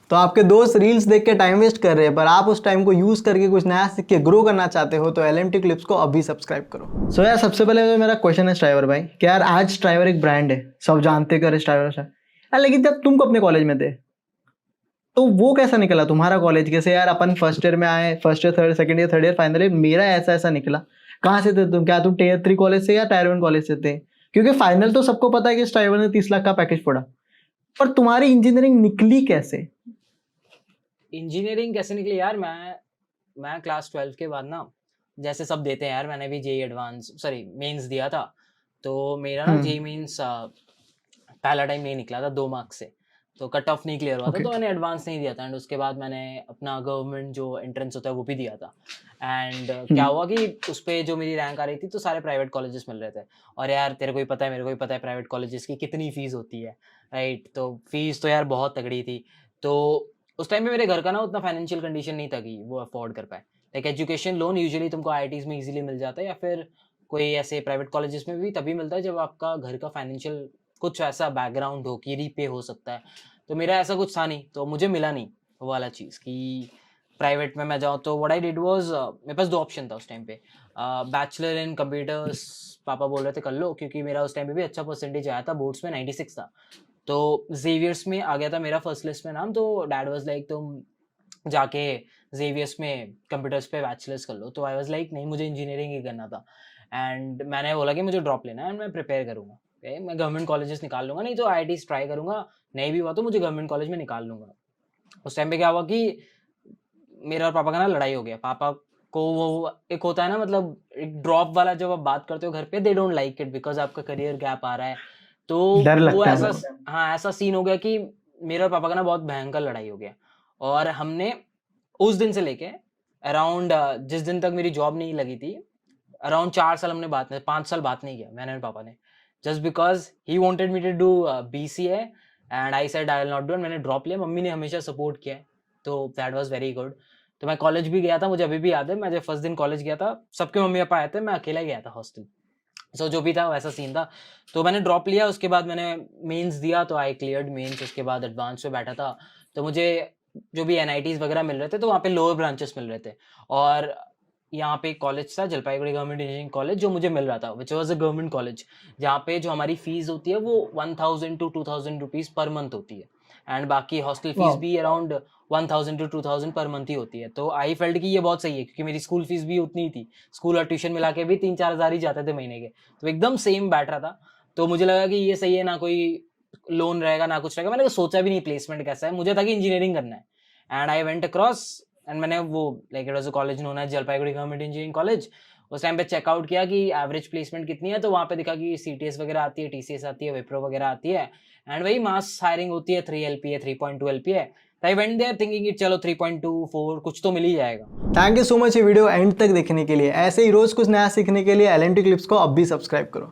तो आपके दोस्त रील्स देख के टाइम वेस्ट कर रहे हैं, पर आप उस टाइम को यूज करके कुछ नया सीख के ग्रो करना चाहते हो तो LMT क्लिप्स को अभी सब्सक्राइब करो। सो यार सबसे पहले तो मेरा क्वेश्चन है स्ट्राइवर भाई, कि यार आज स्ट्राइवर एक ब्रांड है, सब जानते कर स्ट्राइवर है यार, लेकिन जब तुम अपने कॉलेज में थे तो वो कैसा निकला तुम्हारा कॉलेज? कैसे यार अपन फर्स्ट ईयर में आए, first year third second year third year final year, मेरा ऐसा ऐसा निकला। कहाँ से थे तुम? क्या तुम Tier 3 कॉलेज से या Tier 1 कॉलेज से थे? क्योंकि फाइनल तो सबको पता है कि स्ट्राइवर ने 30 लाख का पैकेज पड़ा, पर तुम्हारी इंजीनियरिंग निकली कैसे? इंजीनियरिंग कैसे निकली यार? मैं क्लास 12 के बाद ना, जैसे सब देते हैं यार, मैंने भी जेई एडवांस सॉरी मेंस दिया था। तो मेरा ना जेई मेंस पहला टाइम नहीं निकला था 2 मार्क्स से, तो कट ऑफ नहीं क्लियर हुआ था, तो मैंने एडवांस नहीं दिया था। एंड उसके बाद मैंने अपना गवर्नमेंट जो एंट्रेंस होता है वो भी दिया था। एंड क्या हुआ कि उस पर जो मेरी रैंक आ रही थी तो सारे प्राइवेट कॉलेजेस मिल रहे थे। और यार तेरे को ही पता है, मेरे को ही पता है प्राइवेट कॉलेजेस की कितनी फीस होती है, राइट? तो फीस तो यार बहुत तगड़ी थी। तो उस टाइम पे मेरे घर का ना उतना फाइनेंशियल कंडीशन नहीं था कि वो अफोर्ड कर पाए। लाइक एजुकेशन लोन यूजुअली तुमको आईआईटीज में इजीली मिल जाता है, या फिर कोई ऐसे प्राइवेट कॉलेजेस में भी तभी मिलता है जब आपका घर का फाइनेंशियल कुछ ऐसा बैकग्राउंड हो कि रीपे हो सकता है। तो मेरा ऐसा कुछ था नहीं, तो मुझे मिला नहीं वो वाला चीज़ कि प्राइवेट में मैं जाऊँ। तो व्हाट आई डिड वाज, मेरे पास 2 ऑप्शन था उस टाइम पे। बैचलर इन कंप्यूटर्स पापा बोल रहे थे कर लो, क्योंकि मेरा उस टाइम पे भी अच्छा परसेंटेज आया था, बोर्ड्स में 96 था। तो जेवियर्स में आ गया था मेरा फर्स्ट लिस्ट में नाम। तो डैड वाज लाइक तुम जाके जेवियर्स में कंप्यूटर्स पे बैचलर्स कर लो। तो आई वाज लाइक नहीं, मुझे इंजीनियरिंग ही करना था। एंड मैंने बोला कि मुझे ड्रॉप लेना है एंड मैं प्रिपेयर करूँगा, मैं गवर्नमेंट कॉलेजेस निकाल लूँगा, नहीं तो IITs ट्राई करूँगा, नहीं भी हुआ तो मुझे गवर्नमेंट कॉलेज में निकाल लूँगा। उस टाइम पे क्या हुआ कि मेरा और पापा का ना लड़ाई हो गया। पापा को वो एक होता है ना, मतलब एक ड्रॉप वाला, जब आप बात करते हो घर पे, they don't like it because आपका करियर गैप आ रहा है। तो डर वो लगता ऐसा, है। हाँ ऐसा सीन हो गया कि मेरे और पापा का ना बहुत भयंकर लड़ाई हो गया। और हमने उस दिन से लेके अराउंड जिस दिन तक मेरी जॉब नहीं लगी थी, अराउंड 4 साल हमने बात नहीं, 5 साल बात नहीं किया मैंने और पापा ने, just because he wanted me to do BCA and I said I will not do. And मैंने ड्रॉप लिया। मम्मी ने हमेशा सपोर्ट किया, तो दैट वाज वेरी गुड। तो मैं कॉलेज भी गया था, मुझे अभी भी याद है, मैं जब फर्स्ट दिन कॉलेज गया था सबके मम्मी पापा आए थे, मैं अकेला गया था हॉस्टल। सो जो भी था वैसा सीन था। तो मैंने ड्रॉप लिया, उसके बाद मैंने मेंस दिया, तो आई क्लियर्ड मेंस। उसके बाद एडवांस पे बैठा था, तो मुझे जो भी NITs वगैरह मिल रहे थे तो वहाँ पे लोअर ब्रांचेस मिल रहे थे। और यहाँ पे एक कॉलेज था जलपाईगुड़ी गवर्नमेंट इंजीनियरिंग कॉलेज, जो मुझे मिल रहा था, which was a government college, जहाँ पे जो हमारी फीस होती है वो 1000 to 2000 रुपीज़ पर मंथ होती है। एंड बाकी हॉस्टल फीस भी अराउंड 1000 to 2000 पर मंथ ही होती है। तो आई फेल्ट कि ये बहुत सही है, क्योंकि मेरी स्कूल फीस भी उतनी ही थी, स्कूल और ट्यूशन मिला के भी 3-4 हज़ार ही जाते थे महीने के, तो एकदम सेम बैठ रहा था। तो मुझे लगा कि ये सही है, ना कोई लोन रहेगा ना कुछ रहेगा। मैंने सोचा भी नहीं प्लेसमेंट कैसा है, मुझे था कि इंजीनियरिंग करना है। And I went across and मैंने वो, like it was a college known as Jalpaiguri government engineering college. उस टाइम पे चेकआउट किया कि एवरेज प्लेसमेंट कितनी है, तो वहाँ पे दिखा कि CTS वगैरह आती है, TCS आती है, विप्रो वगैरह आती है, एंड वही मास हायरिंग होती है, 3 LPA 3.2 LPA। तो आई वेंट देयर थिंकिंग कि चलो 3.24 कुछ तो मिल ही जाएगा। थैंक यू सो मच ये वीडियो एंड तक देखने के लिए। ऐसे ही रोज कुछ नया सीखने के लिए LMT क्लिप्स को अब भी सब्सक्राइब करो।